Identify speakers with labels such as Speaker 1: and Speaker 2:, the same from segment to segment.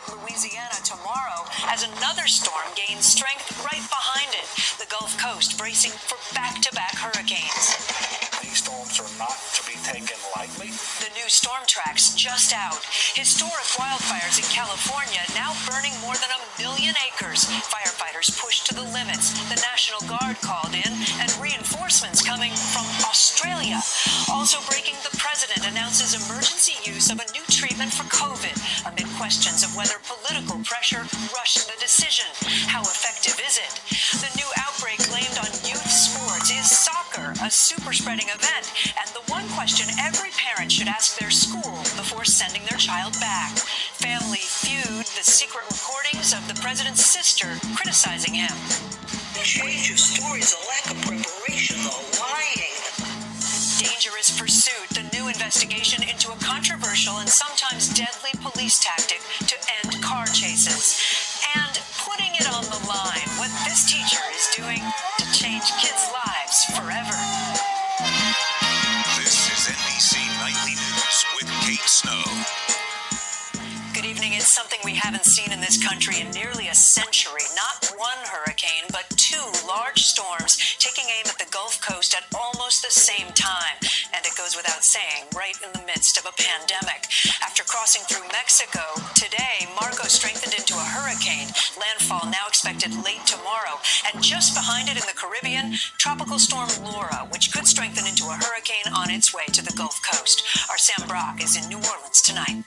Speaker 1: Louisiana tomorrow as another storm gains strength right behind it. The Gulf Coast bracing for back-to-back hurricanes.
Speaker 2: These storms are not to be taken lightly.
Speaker 1: The new storm tracks just out. Historic wildfires in California now burning more than 1 million acres. Firefighters pushed to the limits. The National Guard called in and reinforcements coming from Australia. Also breaking, the president announces emergency use of a new treatment for COVID amid questions of whether political pressure rushed the decision. How effective is it? The new outbreak blamed on youth sports. Is soccer a super spreading event? And the one question every parent should ask their school before sending their child back. Family Feud, the secret recordings of the president's sister criticizing him.
Speaker 3: The change of stories, a lack of preparation, the lying.
Speaker 1: Dangerous pursuit, the new investigation into a controversial and sometimes deadly police tactic to end car chases. And putting it on the line, what this teacher is doing to change kids' lives forever.
Speaker 4: This is NBC Nightly News with Kate Snow.
Speaker 1: Good evening. It's something we haven't seen in this country in nearly a century. Not one hurricane, but two large storms taking aim at the Gulf Coast at almost the same time. And it goes without saying, right in the midst of a pandemic. After crossing through Mexico, today, Marco strengthened into a hurricane. Landfall now expected late tomorrow. And just behind it in the Caribbean, Tropical Storm Laura, which could strengthen into a hurricane on its way to the Gulf Coast. Our Sam Brock is in New Orleans tonight.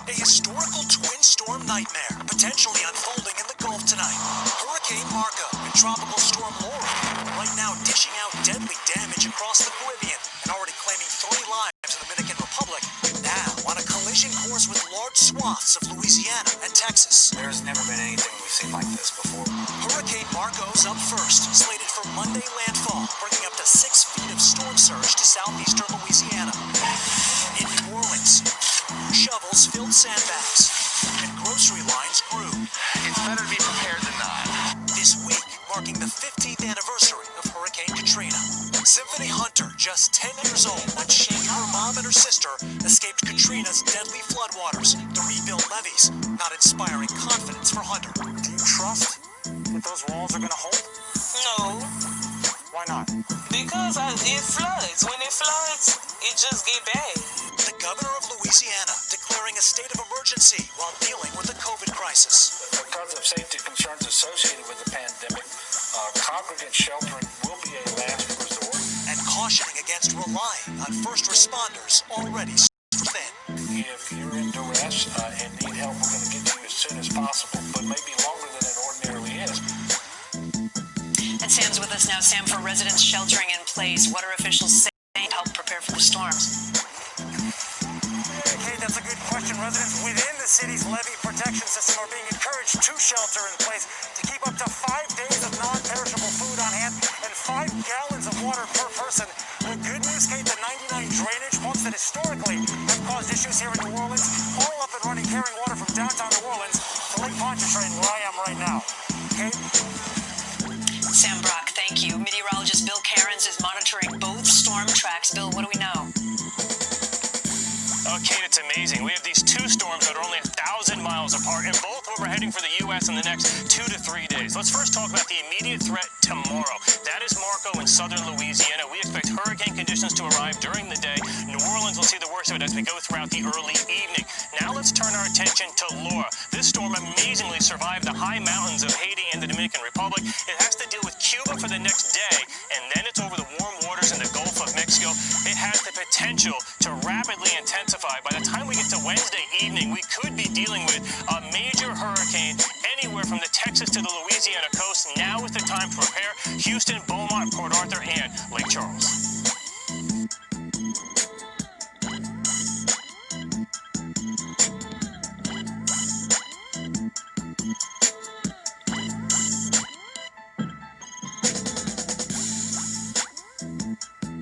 Speaker 5: A historical twin storm nightmare potentially unfolding in the Gulf tonight. Hurricane Marco and Tropical Storm Laura right now dishing out deadly damage across the Caribbean and already claiming 3 lives in the Dominican Republic. Now on a collision course with large swaths of Louisiana and Texas.
Speaker 2: There's never been anything we've seen like this before.
Speaker 5: Hurricane Marco's up first, slated for Monday landfall, bringing up to 6 feet of storm surge to southeastern Louisiana. In New Orleans, shovels filled sandbags, and grocery lines grew.
Speaker 4: It's better to be prepared than not.
Speaker 5: This week, marking the 15th anniversary of Hurricane Katrina. Symphony Hunter, just 10 years old when she, her mom, and her sister escaped Katrina's deadly floodwaters to rebuild levees, not inspiring confidence for Hunter.
Speaker 2: Do you trust that those walls are going to hold?
Speaker 6: No,
Speaker 2: Why not?
Speaker 6: because it floods. When it floods, it just get bad.
Speaker 5: The governor of Louisiana declaring a state of emergency while dealing with the COVID crisis.
Speaker 2: Because of safety concerns associated with the pandemic, congregate sheltering will be a last resort.
Speaker 5: And cautioning against relying on first responders already thin.
Speaker 2: If you're in duress and need help, we're going to get to you as soon as possible, but maybe longer than it ordinarily is.
Speaker 1: And Sam's with us now. Sam, for residents sheltering in place, what are officials saying to help prepare for the storms?
Speaker 7: Kate, that's a good question. Residents within the city's levee protection system are being encouraged to shelter in place to keep up to 5 days of non-perishable food on hand and 5 gallons of water per person. The good news, Kate, the 99 drainage pumps that historically have caused issues here in New Orleans, all up and running, carrying water from downtown New Orleans to Lake Pontchartrain, where I am right now. Kate?
Speaker 1: Sam Brock, thank you. Meteorologist Bill Cairns is monitoring both storm tracks. Bill, what do we know?
Speaker 8: Oh, Kate, it's amazing. We have these 2 storms that are only 1,000 miles apart, and both of them are heading for the U.S. in the next 2 to 3 days. Let's first talk about the immediate threat tomorrow. That is Marco in southern Louisiana. We expect hurricane conditions to arrive during the day. New Orleans will see the worst of it as we go throughout the early evening. Now let's turn our attention to Laura. This storm amazingly survived the high mountains of Haiti and the Dominican Republic. It has to deal with Cuba for the next day, and then it's over the warm waters in the Gulf of Mexico. It has the potential to rapidly intensify. By the time we get to Wednesday evening, we could be dealing with a major hurricane anywhere from the Texas to the Louisiana coast. Now is the time to prepare. Houston, Beaumont, Port Arthur, and Lake Charles.